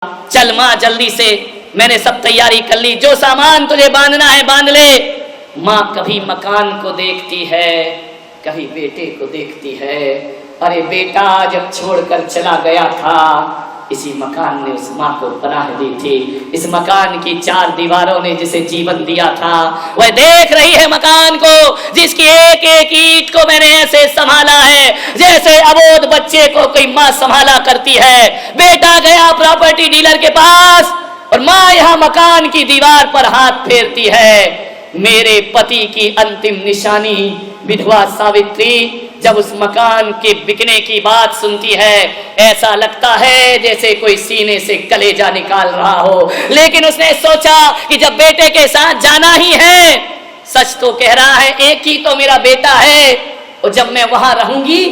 चल माँ जल्दी से, मैंने सब तैयारी कर ली, जो सामान तुझे बांधना है बांध ले। माँ कभी मकान को देखती है, कभी बेटे को देखती है। अरे बेटा जब छोड़कर चला गया था, इसी मकान ने उस माँ को पनाह दी थी। इस मकान की चार दीवारों ने जिसे जीवन दिया था, वह देख रही है मकान को, जिसकी एक एक ईंट को मैंने ऐसे संभाला है जैसे अबोध बच्चे को कोई माँ संभाला करती है। बेटा गया प्रॉपर्टी डीलर के पास और माँ यहाँ मकान की दीवार पर हाथ फेरती है। मेरे पति की अंतिम निशानी विधवा सावित्री जब उस मकान के बिकने की बात सुनती है, ऐसा लगता है जैसे कोई सीने से कलेजा निकाल रहा हो। लेकिन उसने सोचा कि जब बेटे के साथ जाना ही है, सच तो कह रहा है, एक ही तो मेरा बेटा है, और जब मैं वहां रहूंगी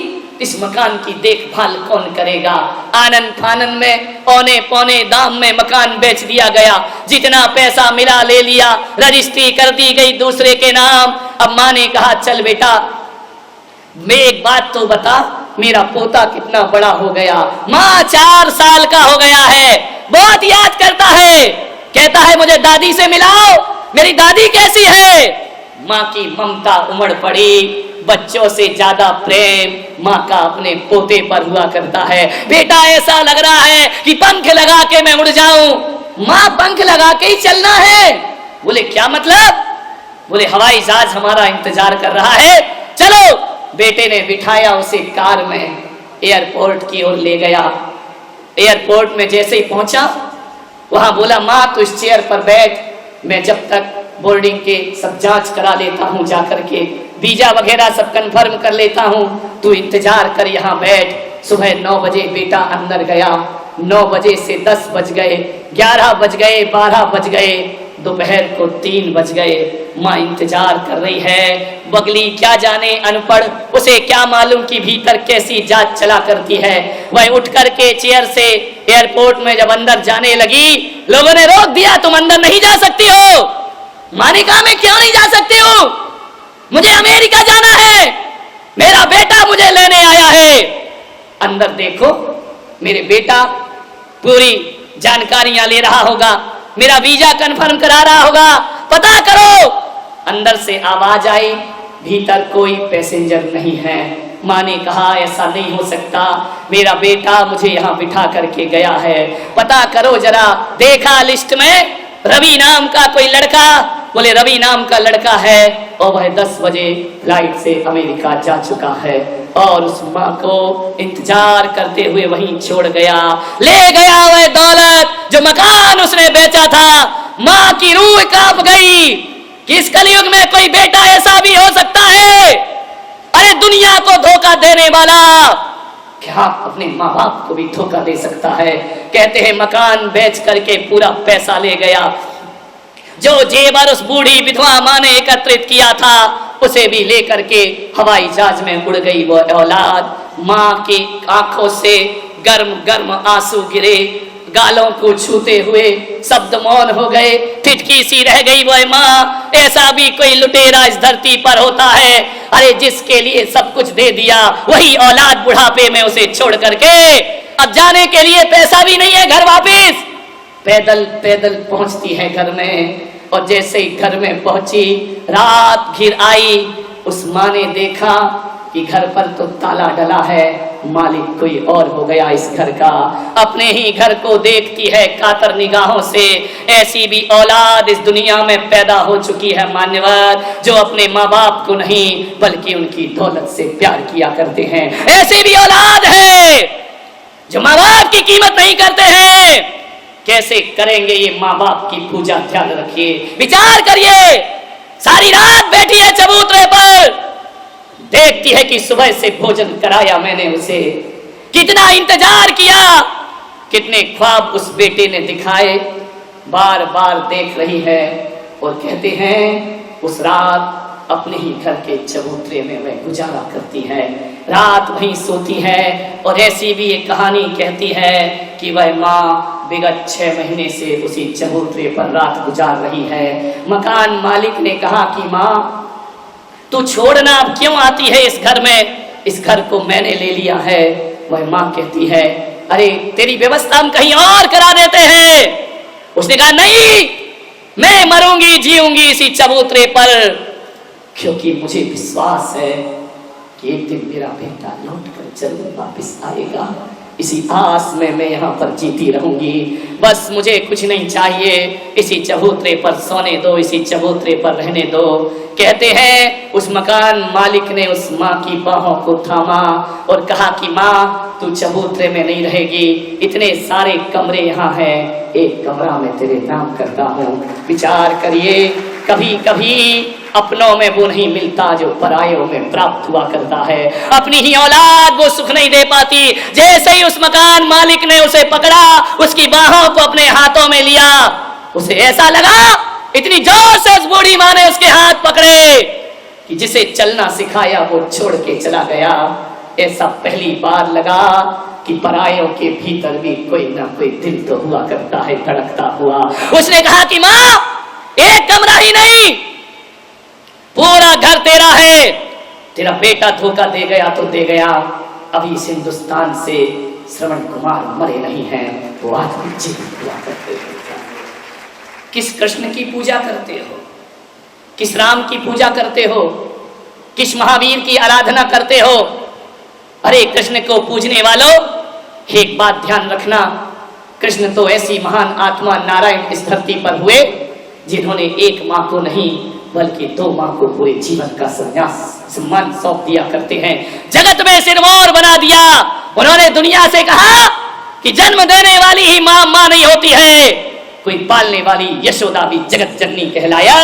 इस मकान की देखभाल कौन करेगा। आनंद फानन में औने पौने दाम में मकान बेच दिया गया, जितना पैसा मिला ले लिया, रजिस्ट्री कर दी गई दूसरे के नाम। अब माँ ने कहा चल बेटा मैं एक बात तो बता, मेरा पोता कितना बड़ा हो गया। माँ 4 साल का हो गया है, बहुत याद करता है, कहता है मुझे दादी से मिलाओ, मेरी दादी कैसी है। माँ की ममता उमड़ पड़ी, बच्चों से ज्यादा प्रेम माँ का अपने पोते पर हुआ करता है। बेटा ऐसा लग रहा है कि पंख लगा के मैं उड़ जाऊं। माँ पंख लगा के ही चलना है। बोले क्या मतलब? बोले हवाई जहाज हमारा इंतजार कर रहा है, चलो। बेटे ने बिठाया उसे कार में, एयरपोर्ट की ओर ले गया। एयरपोर्ट में जैसे ही पहुंचा, वहां बोला माँ तू इस चेयर पर बैठ, मैं जब तक बोर्डिंग के सब जांच करा लेता हूं, जाकर के वीजा वगैरह सब कंफर्म कर लेता हूं, तू इंतजार कर यहाँ बैठ। सुबह 9 बजे बेटा अंदर गया, 9 बजे से 10 बज गए, 11 बज गए, 12 बज गए, दोपहर को 3 बज गए। माँ इंतजार कर रही है। बगली क्या जाने अनपढ़, उसे क्या मालूम कि भीतर कैसी जांच चला करती है। वह उठ करके चेयर से एयरपोर्ट में जब अंदर जाने लगी, लोगों ने रोक दिया, तुम अंदर नहीं जा सकती हो। माँ ने कहा मैं क्यों नहीं जा सकती हूँ, मुझे अमेरिका जाना है, मेरा बेटा मुझे लेने आया है। अंदर देखो, मेरे बेटा पूरी जानकारियां ले रहा होगा, मेरा वीजा कंफर्म करा रहा होगा, पता करो। अंदर से आवाज आई, भीतर कोई पैसेंजर नहीं है। माँ ने कहा ऐसा नहीं हो सकता, मेरा बेटा मुझे यहाँ बिठा करके गया है, पता करो जरा। देखा लिस्ट में रवि नाम का कोई लड़का, बोले रवि नाम का लड़का है और वह 10 बजे फ्लाइट से अमेरिका जा चुका है। और उस माँ को इंतजार करते हुए वहीं छोड़ गया, ले गया वह दौलत जो मकान उसने बेचा था। माँ की रूह कांप गई कि इस कलयुग में कोई बेटा ऐसा भी हो सकता है। अरे दुनिया को धोखा देने वाला क्या अपने माँ बाप को भी धोखा दे सकता है। कहते हैं मकान बेच करके पूरा पैसा ले गया, जो जेवर उस बूढ़ी विधवा माँ ने एकत्रित किया था उसे भी लेकर के हवाई जहाज में उड़ गई वो औलाद। माँ की आंखों से गर्म गर्म आंसू गिरे, गालों को छूते हुए शब्द मौन हो गए, ठिठकी सी रह गई वह माँ। ऐसा भी कोई लुटेरा इस धरती पर होता है? अरे जिसके लिए सब कुछ दे दिया, वही औलाद बुढ़ापे में उसे छोड़ करके अब जाने के लिए पैसा भी नहीं है घर वापिस। पैदल पैदल पहुंचती है घर में, और जैसे ही घर में पहुंची रात घिर आई। उस माँ ने देखा कि घर पर तो ताला डला है, मालिक कोई और हो गया इस घर का। अपने ही घर को देखती है कातर निगाहों से। ऐसी भी औलाद इस दुनिया में पैदा हो चुकी है मान्यवर, जो अपने माँ बाप को नहीं बल्कि उनकी दौलत से प्यार किया करते हैं। ऐसी भी औलाद है जो माँ बाप की कीमत नहीं करते हैं। कैसे करेंगे ये माँ बाप की पूजा? ध्यान रखिए, विचार करिए। सारी रात बैठी है चबूतरे पर, देखती है कि सुबह से भोजन कराया मैंने उसे, कितना इंतजार किया, कितने ख्वाब उस बेटे ने दिखाए, बार बार देख रही है। और कहते हैं उस रात अपने ही घर के चबूतरे में वह गुजारा करती है, रात वहीं सोती है। और ऐसी भी एक कहानी कहती है कि वह माँ विगत 6 महीने से उसी चबूतरे पर रात गुजार रही है। मकान मालिक ने कहा कि माँ तू छोड़ना अब क्यों आती है इस घर में, इस घर को मैंने ले लिया है। वह माँ कहती है अरे तेरी व्यवस्था हम कहीं और करा देते हैं। उसने कहा नहीं, मैं मरूंगी जीऊंगी इसी चबूतरे पर, क्योंकि मुझे विश्वास है कि एक दिन मेरा बेटा लौट कर जरूर वापस आएगा। इसी आस में मैं यहाँ पर जीती रहूंगी। बस मुझे कुछ नहीं चाहिए, इसी चबूतरे पर सोने दो, इसी चबूतरे पर रहने दो। कहते हैं उस मकान मालिक ने उस माँ की बाहों को थामा और कहा कि माँ तू चबूतरे में नहीं रहेगी, इतने सारे कमरे यहाँ हैं, एक कमरा में तेरे नाम करता हूँ। विचार करिए, कभी कभी अपनों में वो नहीं मिलता जो परायों में प्राप्त हुआ करता है। अपनी ही औलाद वो सुख नहीं दे पाती। जैसे ही उस मकान मालिक ने उसे पकड़ा, उसकी बाहों को अपने हाथों में लिया, उसे ऐसा लगा, इतनी जोर से उस बूढ़ी माँ ने उसके हाथ पकड़े कि जिसे चलना सिखाया वो छोड़ के चला गया। ऐसा पहली बार लगा कि परायों के भीतर भी कोई ना कोई दिल तो हुआ करता है, धड़कता हुआ। उसने कहा कि माँ एक कमरा ही नहीं, पूरा घर तेरा है। तेरा बेटा धोखा दे गया तो दे गया, अभी इस हिंदुस्तान से श्रवण कुमार मरे नहीं हैं, वो आज भी जीवित हुआ करते हैं। किस कृष्ण की पूजा करते हो, किस राम की पूजा करते हो, किस महावीर की आराधना करते हो? अरे कृष्ण को पूजने वालों, एक बात ध्यान रखना, कृष्ण तो ऐसी महान आत्मा नारायण इस धरती पर हुए जिन्होंने एक माँ को नहीं बल्कि 2 माँ को पूरे जीवन का संन्यास सम्मान सौंप दिया करते हैं। जगत में सिरमौर बना दिया। उन्होंने दुनिया से कहा कि जन्म देने वाली ही माँ माँ नहीं होती है, कोई पालने वाली यशोदा भी जगत जननी कहलाया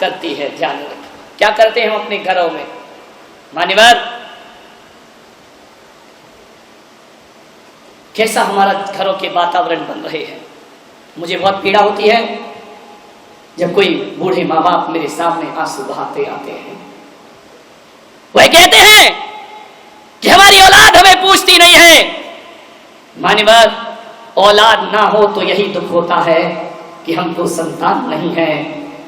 करती है। ध्यान रखें, क्या करते हैं हम अपने घरों में? मान्यवर, कैसा हमारा घरों के वातावरण बन रहे हैं। मुझे बहुत पीड़ा होती है जब कोई बूढ़े माँ बाप मेरे सामने आंसू बहाते आते हैं। वह कहते हैं कि हमारी औलाद हमें पूछती नहीं है। मान्यवर, औलाद ना हो तो यही दुख होता है कि हमको संतान नहीं है,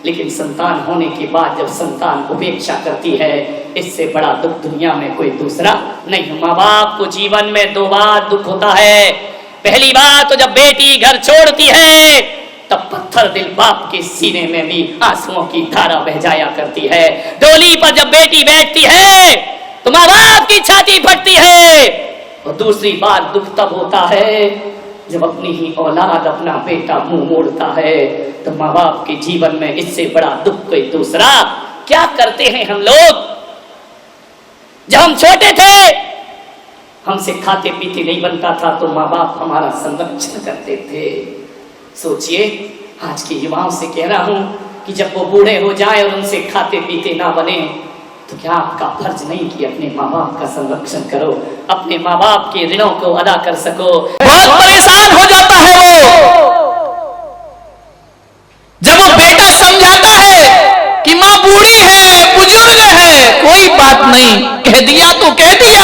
लेकिन संतान होने के बाद जब संतान उपेक्षा करती है, इससे बड़ा दुख दुनिया में कोई दूसरा नहीं। माँ बाप को जीवन में 2 बार दुख होता है। पहली बार तो जब बेटी घर छोड़ती है, तब पत्थर दिल बाप के सीने में भी आंसुओं की धारा बह जाया करती है। डोली पर जब बेटी बैठती है तो माँ बाप की छाती फटती है। और दूसरी बार दुख तब होता है जब अपनी ही औलाद, अपना बेटा मुंह मोड़ता है, तो माँ बाप के जीवन में इससे बड़ा दुख कोई दूसरा। क्या करते हैं हम लोग? जब हम छोटे थे, हमसे खाते पीते नहीं बनता था तो माँ बाप हमारा संरक्षण करते थे। सोचिए, आज के युवाओं से कह रहा हूं कि जब वो बूढ़े हो जाए और उनसे खाते पीते ना बने, तो क्या आपका फर्ज नहीं कि अपने माँ बाप का संरक्षण करो, अपने माँ बाप के ऋणों को अदा कर सको। बहुत परेशान हो जाता है वो जब वो बेटा समझाता है कि माँ बूढ़ी है, बुजुर्ग है, कोई बात नहीं, कह दिया तो कह दिया,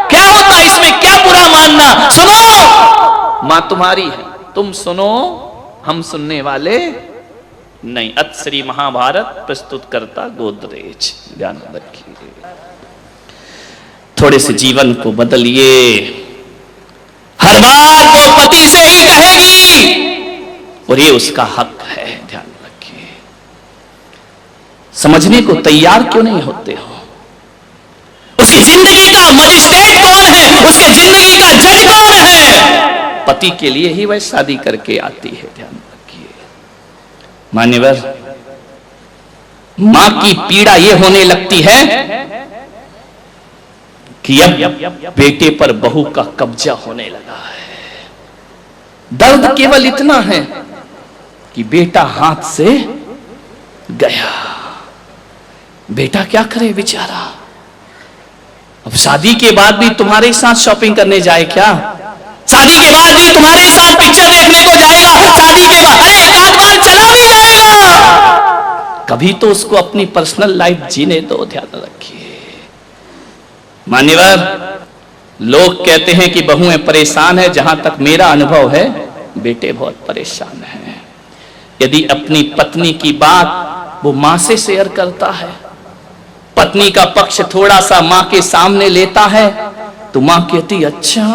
क्या होता इसमें, क्या बुरा मानना। सुनो, माँ तुम्हारी है, तुम सुनो, हम सुनने वाले नहीं। अत श्री महाभारत प्रस्तुत करता गोदरेज। ध्यान रखिए, थोड़े से जीवन को बदलिए। हर बार वो पति से ही कहेगी और ये उसका हक है। ध्यान रखिए, समझने को तैयार क्यों नहीं होते हो? उसकी जिंदगी का मजिस्ट्रेट कौन है, उसके जिंदगी का जज कौन है? पति के लिए ही वह शादी करके आती है। ध्यान रखिए मान्यवर, मां की पीड़ा यह होने लगती है कि अब बेटे पर बहू का कब्जा होने लगा है। दर्द केवल इतना है कि बेटा हाथ से गया, बेटा क्या करे बेचारा। अब शादी के बाद भी तुम्हारे साथ शॉपिंग करने जाए क्या? शादी के बाद भी तुम्हारे साथ पिक्चर देखने को जाएगा? शादी के बाद एक आध बार चला भी जाएगा। कभी तो उसको अपनी पर्सनल लाइफ जीने दो। ध्यान रखिए मान्यवर, लोग कहते हैं कि बहुएं परेशान है, जहां तक मेरा अनुभव है बेटे बहुत परेशान हैं। यदि अपनी पत्नी की बात वो मां से शेयर करता है, पत्नी का पक्ष थोड़ा सा मां के सामने लेता है, तो मां कहती अच्छा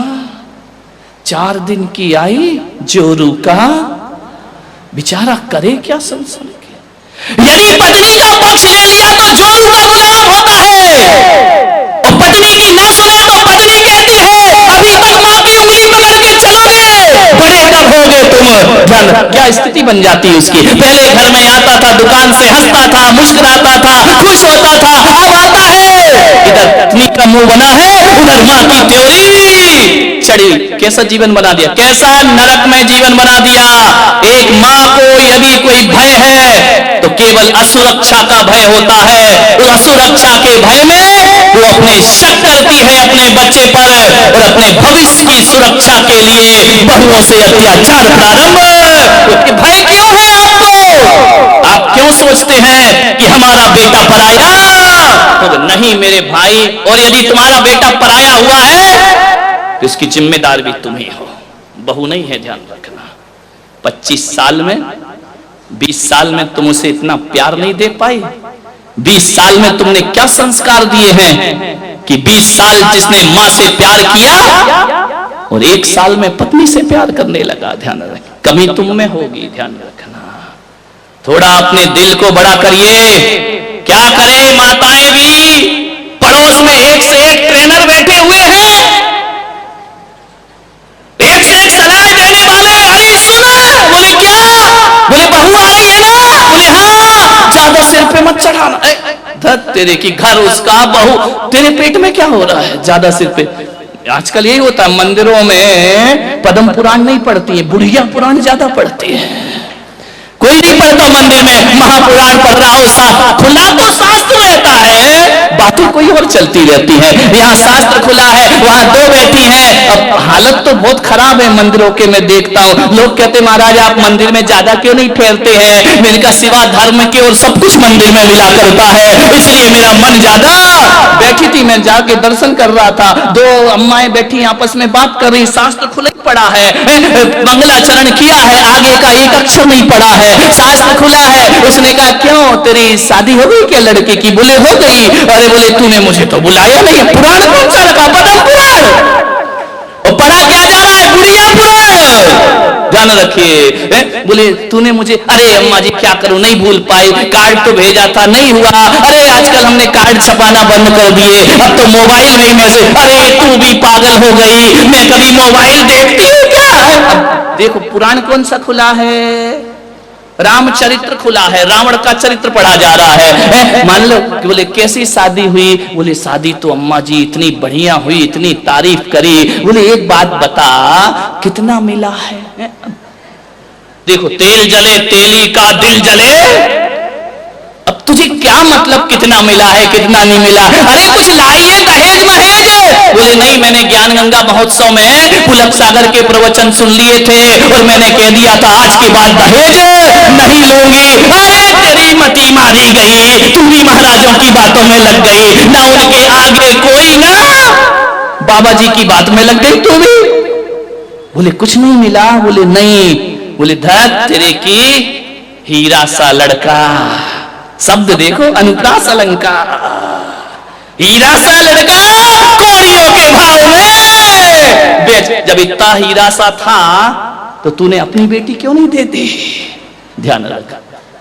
4 दिन की आई जोरू का, बेचारा करे क्या सुन के। यदि पत्नी का पक्ष ले लिया तो जोरू का गुलाम होता है, और पत्नी की ना सुने तो पत्नी कहती है अभी तक मां की उंगली पकड़ के चलोगे, बड़े कब होगे तुम। ध्यान, क्या स्थिति बन जाती है उसकी। पहले घर में आता था, दुकान से हंसता था, मुस्कुराता था, खुश होता था, अब आता है इधर पत्नी का मुंह बना है, उधर मां की त्योरी चढ़ी। कैसा जीवन बना दिया, कैसा नरक में जीवन बना दिया। एक मां को यदि कोई भय है तो केवल असुरक्षा का भय होता है। उस असुरक्षा के भय में वो अपने शक करती है अपने बच्चे पर, और अपने भविष्य की सुरक्षा के लिए बहुओं से अत्याचार प्रारंभ। तो भय क्यों है आपको? आप क्यों सोचते हैं कि हमारा बेटा पराया? तो नहीं मेरे भाई, और यदि तुम्हारा बेटा पराया हुआ है तो इसकी जिम्मेदार भी तुम ही हो, बहू नहीं है। ध्यान रखना, 25 साल में 20 साल में तुम उसे इतना प्यार नहीं दे पाई। 20 साल में तुमने क्या संस्कार दिए हैं कि 20 साल जिसने मां से प्यार किया और 1 साल में पत्नी से प्यार करने लगा। ध्यान रख, कमी तुम में होगी। ध्यान रखना, थोड़ा अपने दिल को बड़ा करिए। क्या करे माताएं भी, पड़ोस में एक से एक ट्रेनर बैठे हुए हैं, एक से एक सलाह देने वाले। अरे सुना, बोले क्या, बोले बहू आ रही है ना, बोले हाँ, ज्यादा सिर पे मत चढ़ाना। धत तेरे की, घर उसका, बहू, तेरे पेट में क्या हो रहा है ज्यादा सिर पे। आजकल यही होता है, मंदिरों में पद्म पुराण नहीं पढ़ती है, बुढ़िया पुराण ज्यादा पढ़ती है। कोई नहीं पढ़ता मंदिर में, महापुराण पढ़ रहा हो, खुला तो शास्त्र रहता है, बातें कोई और चलती रहती है। यहाँ शास्त्र खुला है, वहां 2 बैठी हैं। अब हालत तो बहुत खराब है मंदिरों के, मैं देखता हूँ। लोग कहते महाराज आप मंदिर में ज्यादा क्यों नहीं ठहरते हैं? मैंने कहा सिवा धर्म के और सब कुछ मंदिर में मिला करता है, इसलिए मेरा मन ज्यादा। बैठी थी, मैं जाके दर्शन कर रहा था, 2 अम्माएं बैठी आपस में बात कर रही, शास्त्र खुला पड़ा है, मंगलाचरण किया है, आगे का एक अक्षर नहीं पढ़ा है, शास्त्र खुला है। उसने कहा क्यों, तेरी शादी हो गई क्या लड़के की? बोले हो गई। अरे बोले तूने मुझे तो बुलाया नहीं। पुराण कौन सा रखा? पद्म पुराण। और पढ़ा क्या जा रहा है? बुढ़िया पुराण। ध्यान रखिए। बोले तूने मुझे, अरे अम्मा जी क्या करूं, नहीं भूल पाई, कार्ड तो भेजा था नहीं हुआ। अरे आजकल हमने कार्ड छपाना बंद कर दिए, अब तो मोबाइल में मैसेज। अरे तू भी पागल हो गई, मैं कभी मोबाइल देखती हूँ क्या? अब देखो पुराण कौन सा खुला है? रामचरित्र खुला है, रावण का चरित्र पढ़ा जा रहा है। मान लो कि बोले कैसी शादी हुई? बोले शादी तो अम्मा जी इतनी बढ़िया हुई, इतनी तारीफ करी। बोले एक बात बता, कितना मिला है? देखो तेल जले तेली का दिल जले। अब तुझे क्या मतलब कितना मिला है कितना नहीं मिला? अरे कुछ लाई है दहेज महेज? बोले नहीं, मैंने ज्ञान गंगा महोत्सव में पुलक सागर के प्रवचन सुन लिए थे और मैंने कह दिया था आज के बाद दहेज नहीं लूंगी। अरे तेरी मती मारी गई, तू भी महाराजों की बातों में लग गई, ना उनके आगे कोई ना बाबा जी की बात में लग गई तू भी। बोले कुछ नहीं मिला? बोले नहीं। बोले धत तेरे की, हीरा सा लड़का, शब्द देखो अनुप्रास अलंकार, हीरा सा लड़का कौड़ियों के भाव में बेच। जब इतना हीरा सा था तो तूने अपनी बेटी क्यों नहीं देती? ध्यान रखा।